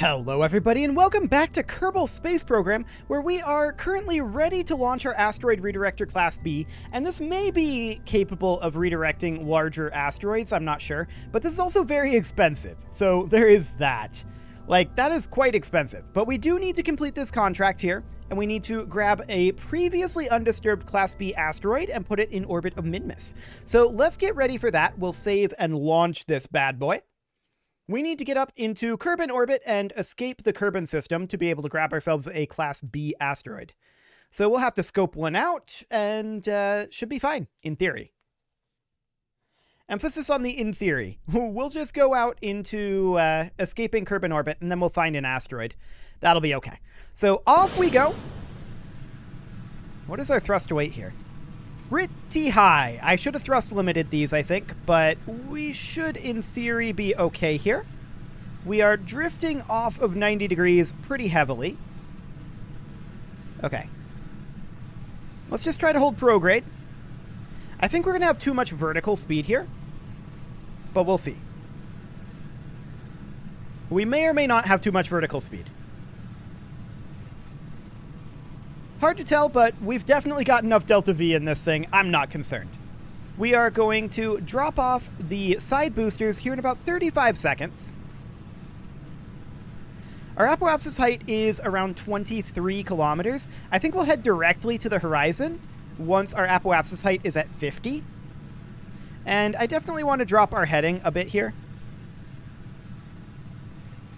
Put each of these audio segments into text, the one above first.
Hello everybody and welcome back to Kerbal Space Program, where we are currently ready to launch our asteroid redirector Class B, and this may be capable of redirecting larger asteroids, I'm not sure, but this is also very expensive, so there is that. That is quite expensive, but we do need to complete this contract here, and we need to grab a previously undisturbed Class B asteroid and put it in orbit of Minmus. So let's get ready for that. We'll save and launch this bad boy. We need to get up into Kerbal orbit and escape the Kerbal system to be able to grab ourselves a Class B asteroid. So we'll have to scope one out, and should be fine, in theory. Emphasis on the in theory. We'll just go out into escaping Kerbal orbit, and then we'll find an asteroid. That'll be okay. So off we go. What is our thrust to weight here? Pretty high. I should have thrust limited these, I think, but we should, in theory, be okay here. We are drifting off of 90 degrees pretty heavily. Okay. Let's just try to hold prograde. I think we're going to have too much vertical speed here, but we'll see. We may or may not have too much vertical speed. Hard to tell, but we've definitely got enough delta V in this thing. I'm not concerned. We are going to drop off the side boosters here in about 35 seconds. Our apoapsis height is around 23 kilometers. I think we'll head directly to the horizon once our apoapsis height is at 50. And I definitely want to drop our heading a bit here.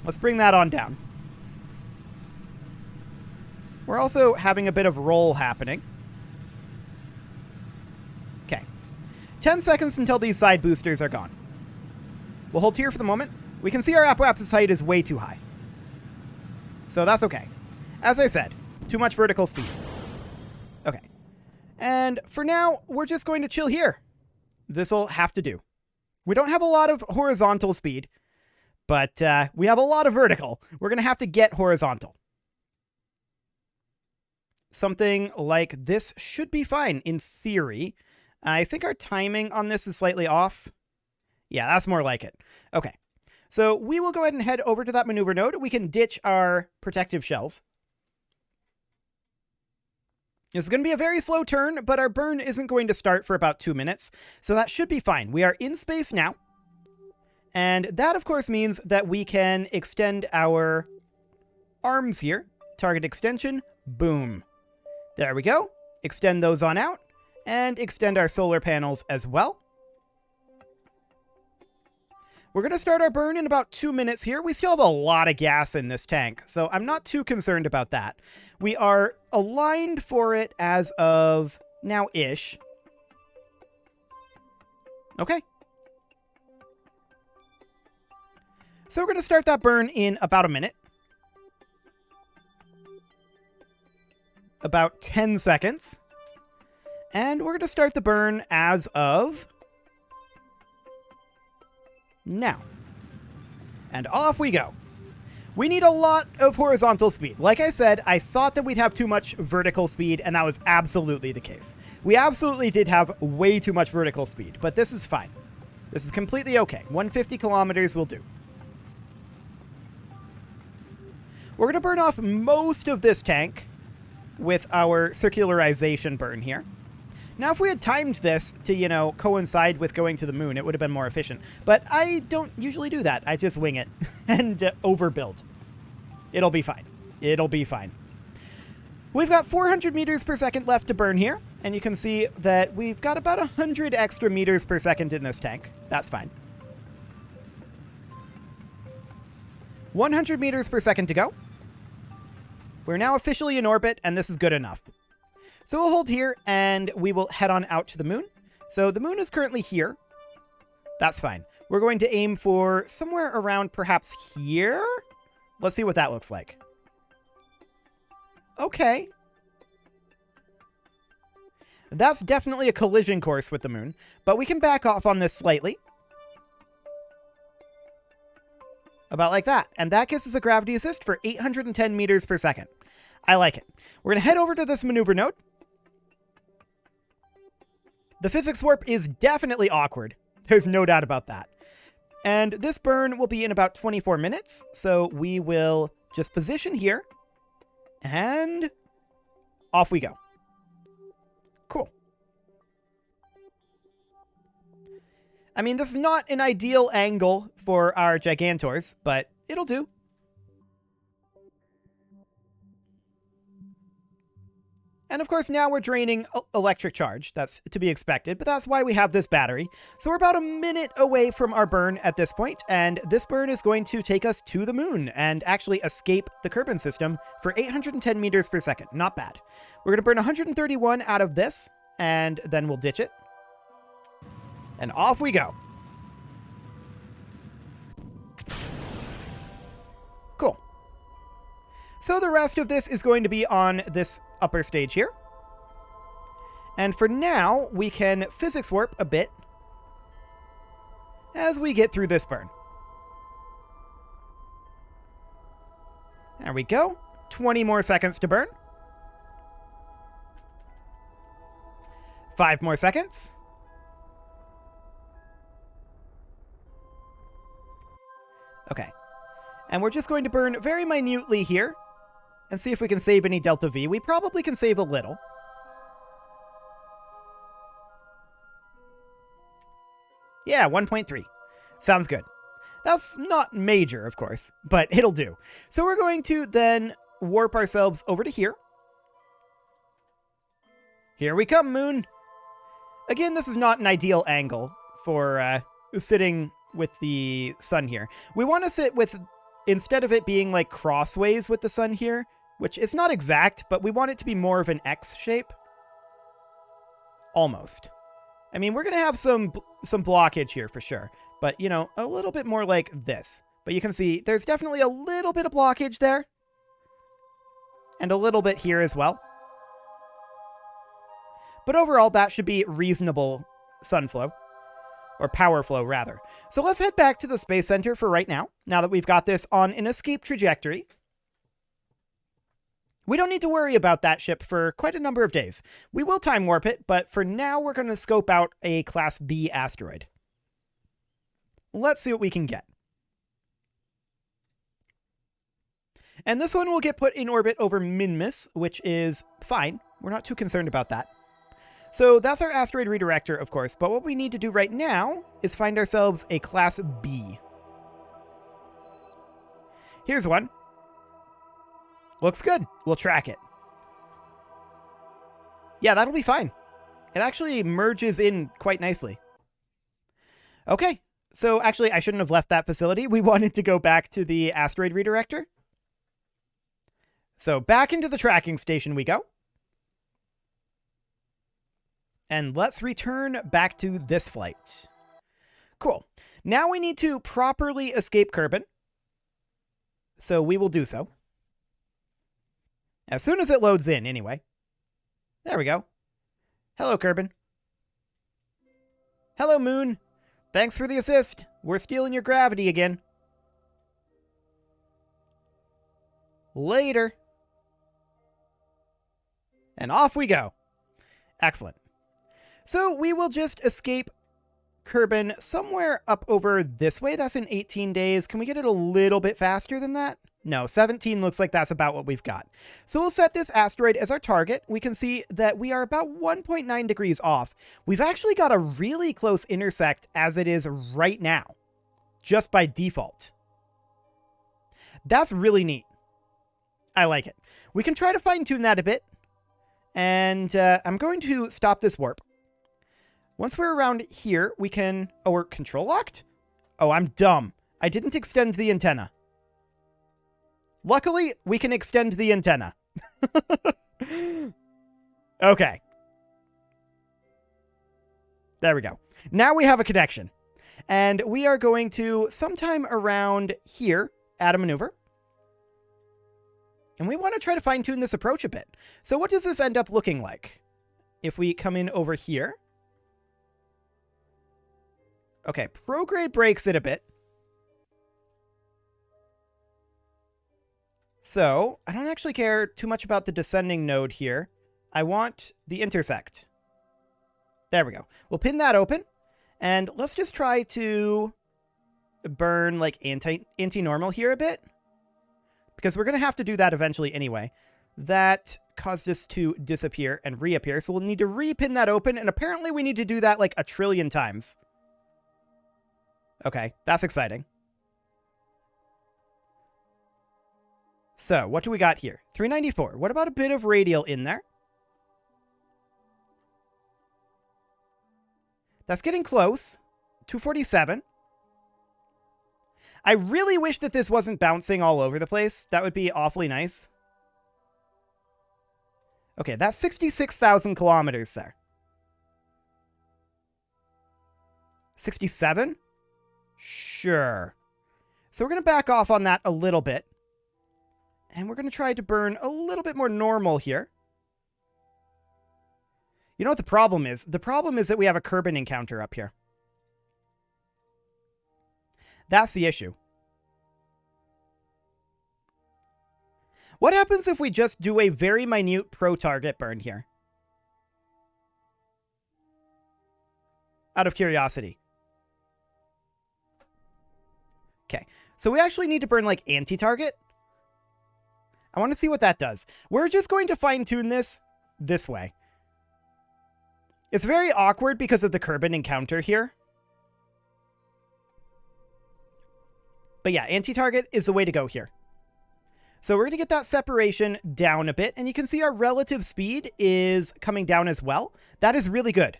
Let's bring that on down. We're also having a bit of roll happening. Okay. 10 seconds until these side boosters are gone. We'll hold here for the moment. We can see our apoapsis height is way too high. So that's okay. As I said, too much vertical speed. Okay. And for now, we're just going to chill here. This'll have to do. We don't have a lot of horizontal speed, but we have a lot of vertical. We're going to have to get horizontal. Something like this should be fine, in theory. I think our timing on this is slightly off. Yeah, that's more like it. Okay. So we will go ahead and head over to that maneuver node. We can ditch our protective shells. It's going to be a very slow turn, but our burn isn't going to start for about 2 minutes. So that should be fine. We are in space now. And that, of course, means that we can extend our arms here. Target extension. Boom. There we go. Extend those on out. And extend our solar panels as well. We're going to start our burn in about 2 minutes here. We still have a lot of gas in this tank, so I'm not too concerned about that. We are aligned for it as of now-ish. Okay. So we're going to start that burn in about a minute. About 10 seconds. And we're going to start the burn as of now. And off we go. We need a lot of horizontal speed. Like I said, I thought that we'd have too much vertical speed, and that was absolutely the case. We absolutely did have way too much vertical speed, but this is fine. This is completely okay. 150 kilometers will do. We're going to burn off most of this tank with our circularization burn here. Now, if we had timed this to, coincide with going to the moon, it would have been more efficient. But I don't usually do that. I just wing it and overbuild. It'll be fine. It'll be fine. We've got 400 meters per second left to burn here. And you can see that we've got about 100 extra meters per second in this tank. That's fine. 100 meters per second to go. We're now officially in orbit, and this is good enough. So we'll hold here, and we will head on out to the moon. So the moon is currently here. That's fine. We're going to aim for somewhere around perhaps here. Let's see what that looks like. Okay. That's definitely a collision course with the moon, but we can back off on this slightly. About like that. And that gives us a gravity assist for 810 meters per second. I like it. We're going to head over to this maneuver node. The physics warp is definitely awkward. There's no doubt about that. And this burn will be in about 24 minutes, so we will just position here, and off we go. Cool. I mean, this is not an ideal angle for our Gigantors, but it'll do. And of course, now we're draining electric charge. That's to be expected, but that's why we have this battery. So we're about a minute away from our burn at this point, and this burn is going to take us to the moon and actually escape the Kerbal system for 810 meters per second. Not bad. We're going to burn 131 out of this, and then we'll ditch it. And off we go. Cool. So the rest of this is going to be on this upper stage here. And for now, we can physics warp a bit as we get through this burn. There we go. 20 more seconds to burn. 5 more seconds. Okay. And we're just going to burn very minutely here and see if we can save any delta V. We probably can save a little. Yeah, 1.3. Sounds good. That's not major, of course, but it'll do. So we're going to then warp ourselves over to here. Here we come, moon. Again, this is not an ideal angle for sitting with the sun here. We want to sit with, instead of it being like crossways with the sun here, which is not exact, but we want it to be more of an X shape. Almost. I mean, we're going to have some blockage here for sure, but, you know, a little bit more like this. But you can see there's definitely a little bit of blockage there. And a little bit here as well. But overall, that should be reasonable sun flow. Or power flow, rather. So let's head back to the Space Center for right now that we've got this on an escape trajectory. We don't need to worry about that ship for quite a number of days. We will time warp it, but for now we're going to scope out a Class B asteroid. Let's see what we can get. And this one will get put in orbit over Minmus, which is fine. We're not too concerned about that. So that's our asteroid redirector, of course, but what we need to do right now is find ourselves a Class B. Here's one. Looks good. We'll track it. Yeah, that'll be fine. It actually merges in quite nicely. Okay, so actually I shouldn't have left that facility. We wanted to go back to the asteroid redirector. So back into the tracking station we go. And let's return back to this flight. Cool. Now we need to properly escape Kerbal. So we will do so. As soon as it loads in, anyway. There we go. Hello, Kerbal. Hello, Moon. Thanks for the assist. We're stealing your gravity again. Later. And off we go. Excellent. So we will just escape Kerbal somewhere up over this way. That's in 18 days. Can we get it a little bit faster than that? No, 17 looks like that's about what we've got. So we'll set this asteroid as our target. We can see that we are about 1.9 degrees off. We've actually got a really close intersect as it is right now, just by default. That's really neat. I like it. We can try to fine-tune that a bit. And I'm going to stop this warp. Once we're around here, we can... Oh, we're control locked? Oh, I'm dumb. I didn't extend the antenna. Luckily, we can extend the antenna. Okay. There we go. Now we have a connection. And we are going to, sometime around here, add a maneuver. And we want to try to fine-tune this approach a bit. So what does this end up looking like? If we come in over here. Okay, prograde breaks it a bit. So, I don't actually care too much about the descending node here. I want the intersect. There we go. We'll pin that open. And let's just try to burn like anti-normal here a bit, because we're going to have to do that eventually anyway. That caused this to disappear and reappear, so we'll need to repin that open, and apparently we need to do that like 1 trillion times. Okay, that's exciting. So, what do we got here? 394. What about a bit of radial in there? That's getting close. 247. I really wish that this wasn't bouncing all over the place. That would be awfully nice. Okay, that's 66,000 kilometers there. 67? Sure. So we're going to back off on that a little bit. And we're going to try to burn a little bit more normal here. You know what the problem is? The problem is that we have a Kerbal encounter up here. That's the issue. What happens if we just do a very minute pro-target burn here? Out of curiosity. Okay, so we actually need to burn like anti-target. I want to see what that does. We're just going to fine-tune this way. It's very awkward because of the Kerbal encounter here. But yeah, anti-target is the way to go here. So we're going to get that separation down a bit, and you can see our relative speed is coming down as well. That is really good.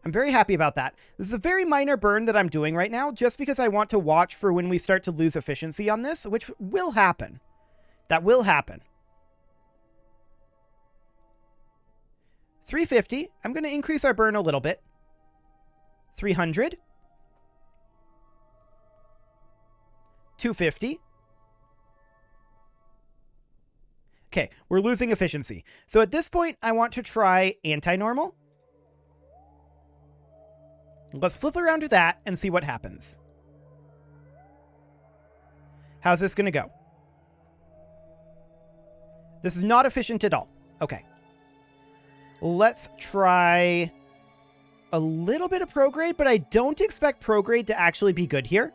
I'm very happy about that. This is a very minor burn that I'm doing right now, just because I want to watch for when we start to lose efficiency on this, which will happen. That will happen. 350. I'm going to increase our burn a little bit. 300. 250. Okay, we're losing efficiency. So at this point, I want to try anti-normal. Let's flip around to that and see what happens. How's this going to go? This is not efficient at all. Okay. Let's try a little bit of prograde, but I don't expect prograde to actually be good here.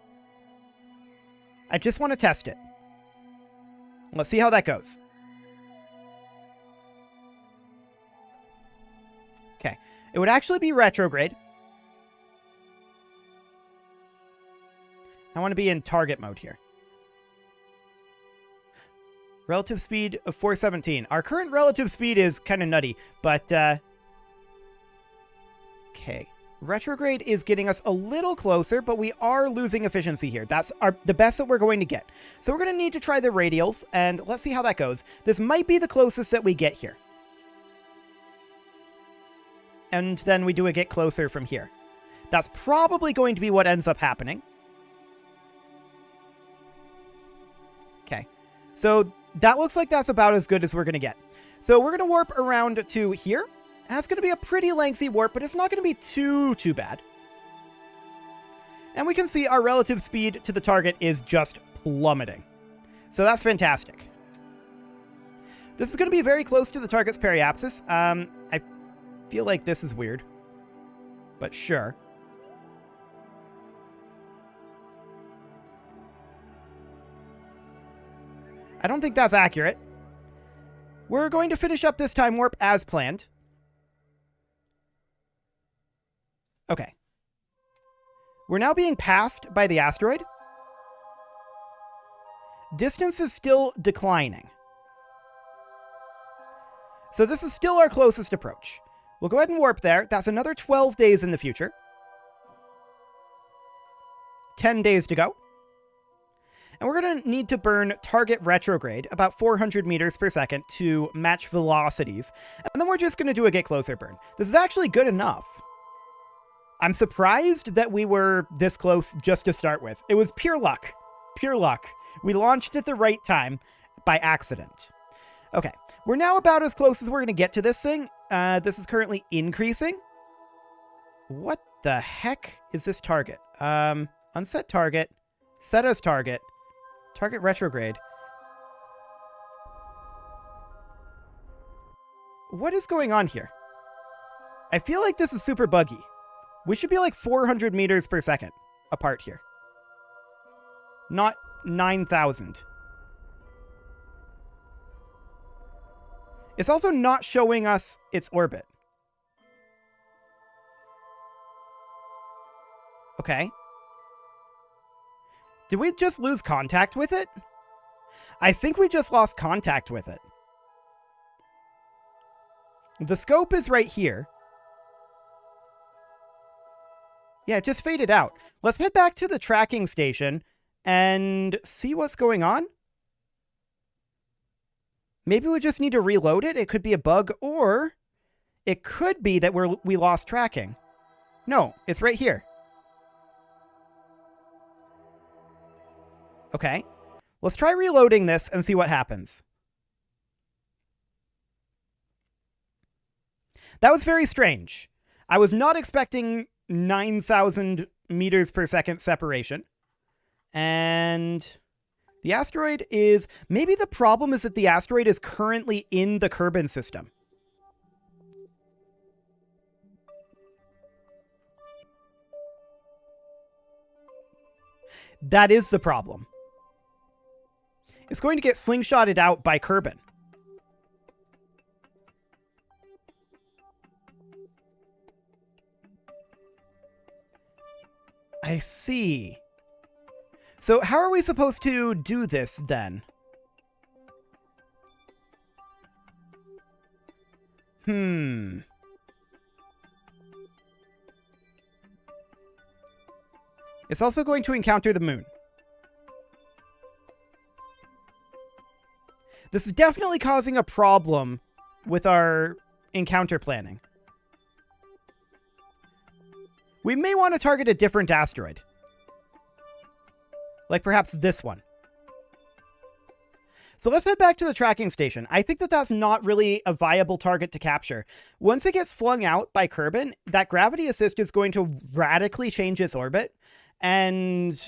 I just want to test it. Let's see how that goes. Okay. It would actually be retrograde. I want to be in target mode here. Relative speed of 417. Our current relative speed is kind of nutty, but okay. Retrograde is getting us a little closer, but we are losing efficiency here. That's the best that we're going to get. So we're going to need to try the radials, and let's see how that goes. This might be the closest that we get here. And then we do a get closer from here. That's probably going to be what ends up happening. Okay. So that looks like that's about as good as we're going to get. So we're going to warp around to here. That's going to be a pretty lengthy warp, but it's not going to be too bad. And we can see our relative speed to the target is just plummeting. So that's fantastic. This is going to be very close to the target's periapsis. I feel like this is weird, but sure. I don't think that's accurate. We're going to finish up this time warp as planned. Okay. We're now being passed by the asteroid. Distance is still declining. So this is still our closest approach. We'll go ahead and warp there. That's another 12 days in the future. 10 days to go. And we're going to need to burn target retrograde about 400 meters per second to match velocities. And then we're just going to do a get closer burn. This is actually good enough. I'm surprised that we were this close just to start with. It was pure luck. Pure luck. We launched at the right time by accident. Okay, we're now about as close as we're going to get to this thing. This is currently increasing. What the heck is this target? Unset target. Set as target. Target retrograde. What is going on here? I feel like this is super buggy. We should be like 400 meters per second apart here. not 9,000. It's also not showing us its orbit. Okay. Did we just lose contact with it? I think we just lost contact with it. The scope is right here. Yeah, it just faded out. Let's head back to the tracking station and see what's going on. Maybe we just need to reload it. It could be a bug, or it could be that we lost tracking. No, it's right here. Okay. Let's try reloading this and see what happens. That was very strange. I was not expecting 9,000 meters per second separation. And the asteroid is... Maybe the problem is that the asteroid is currently in the Kerbal system. That is the problem. It's going to get slingshotted out by Kerbal. I see. So how are we supposed to do this then? It's also going to encounter the moon. This is definitely causing a problem with our encounter planning. We may want to target a different asteroid. Like perhaps this one. So let's head back to the tracking station. I think that that's not really a viable target to capture. Once it gets flung out by Kerbal, that gravity assist is going to radically change its orbit. And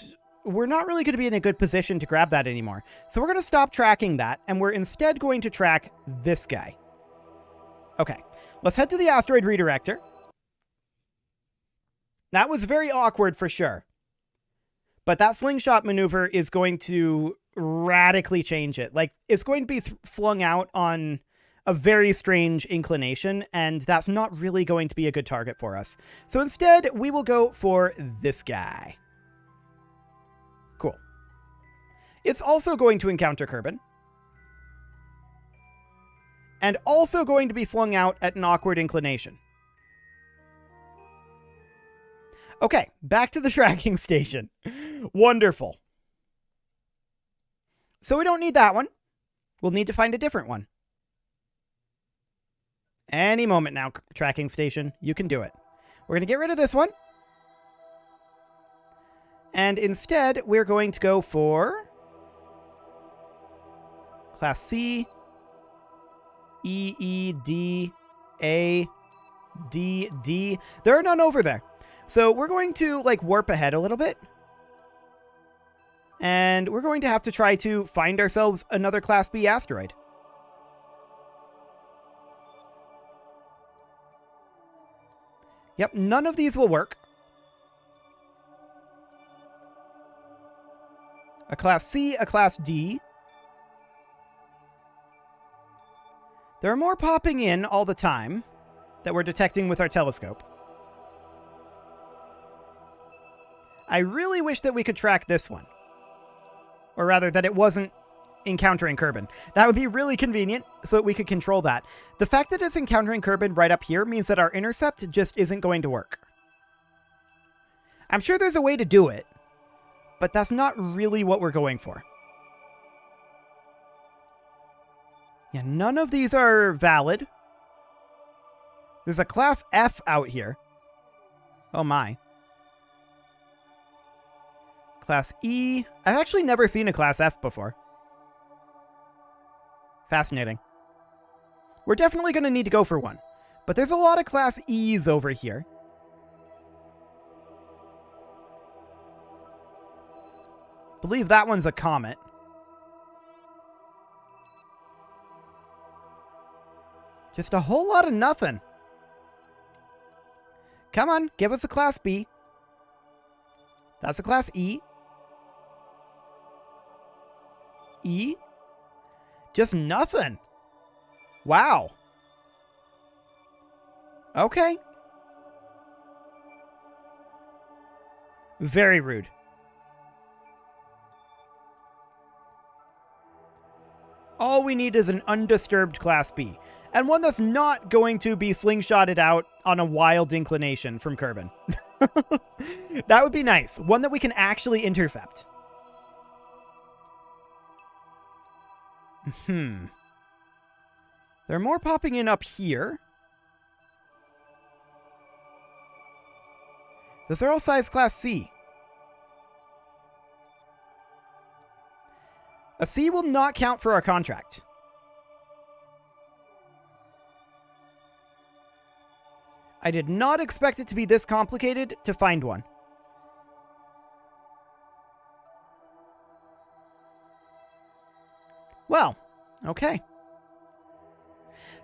we're not really going to be in a good position to grab that anymore. So we're going to stop tracking that, and we're instead going to track this guy. Okay, let's head to the asteroid redirector. That was very awkward for sure. But that slingshot maneuver is going to radically change it. Like, it's going to be flung out on a very strange inclination, and that's not really going to be a good target for us. So instead, we will go for this guy. Cool. It's also going to encounter Kerbal. And also going to be flung out at an awkward inclination. Okay, back to the tracking station. Wonderful. So we don't need that one. We'll need to find a different one. Any moment now, tracking station. You can do it. We're going to get rid of this one. And instead, we're going to go for Class C, E, E, D, A, D, D. There are none over there. So we're going to, like, warp ahead a little bit. And we're going to have to try to find ourselves another Class B asteroid. Yep, none of these will work. A Class C, a Class D. There are more popping in all the time that we're detecting with our telescope. I really wish that we could track this one. Or rather, that it wasn't encountering Kerbal. That would be really convenient, so that we could control that. The fact that it's encountering Kerbal right up here means that our intercept just isn't going to work. I'm sure there's a way to do it, but that's not really what we're going for. Yeah, none of these are valid. There's a Class F out here. Oh my. Class E. I've actually never seen a Class F before. Fascinating. We're definitely going to need to go for one. But there's a lot of Class E's over here. I believe that one's a comet. Just a whole lot of nothing. Come on, give us a Class B. That's a Class E. E? Just nothing. Wow. Okay. Very rude. All we need is an undisturbed Class B, and one that's not going to be slingshotted out on a wild inclination from Kerbin. That would be nice. One that we can actually intercept. There are more popping in up here. Those are all size Class C. A C will not count for our contract. I did not expect it to be this complicated to find one. Well, okay.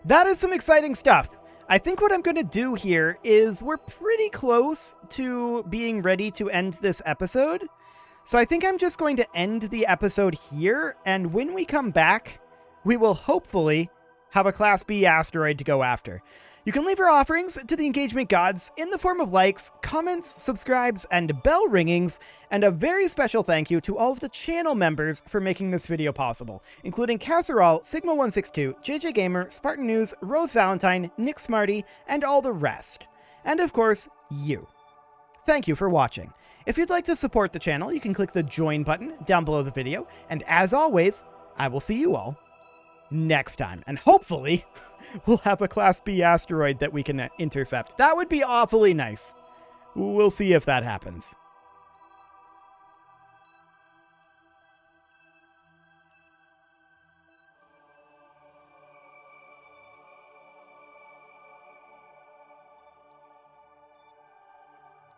That is some exciting stuff. I think what I'm going to do here is we're pretty close to being ready to end this episode. So I think I'm just going to end the episode here, and when we come back, we will hopefully have a Class B asteroid to go after. You can leave your offerings to the engagement gods in the form of likes, comments, subscribes, and bell ringings, and a very special thank you to all of the channel members for making this video possible, including Casserole, Sigma162, JJ Gamer, Spartan News, Rose Valentine, Nick Smarty, and all the rest. And of course, you. Thank you for watching. If you'd like to support the channel, you can click the join button down below the video, and as always, I will see you all next time, and hopefully we'll have a Class B asteroid that we can intercept. That would be awfully nice. We'll see if that happens.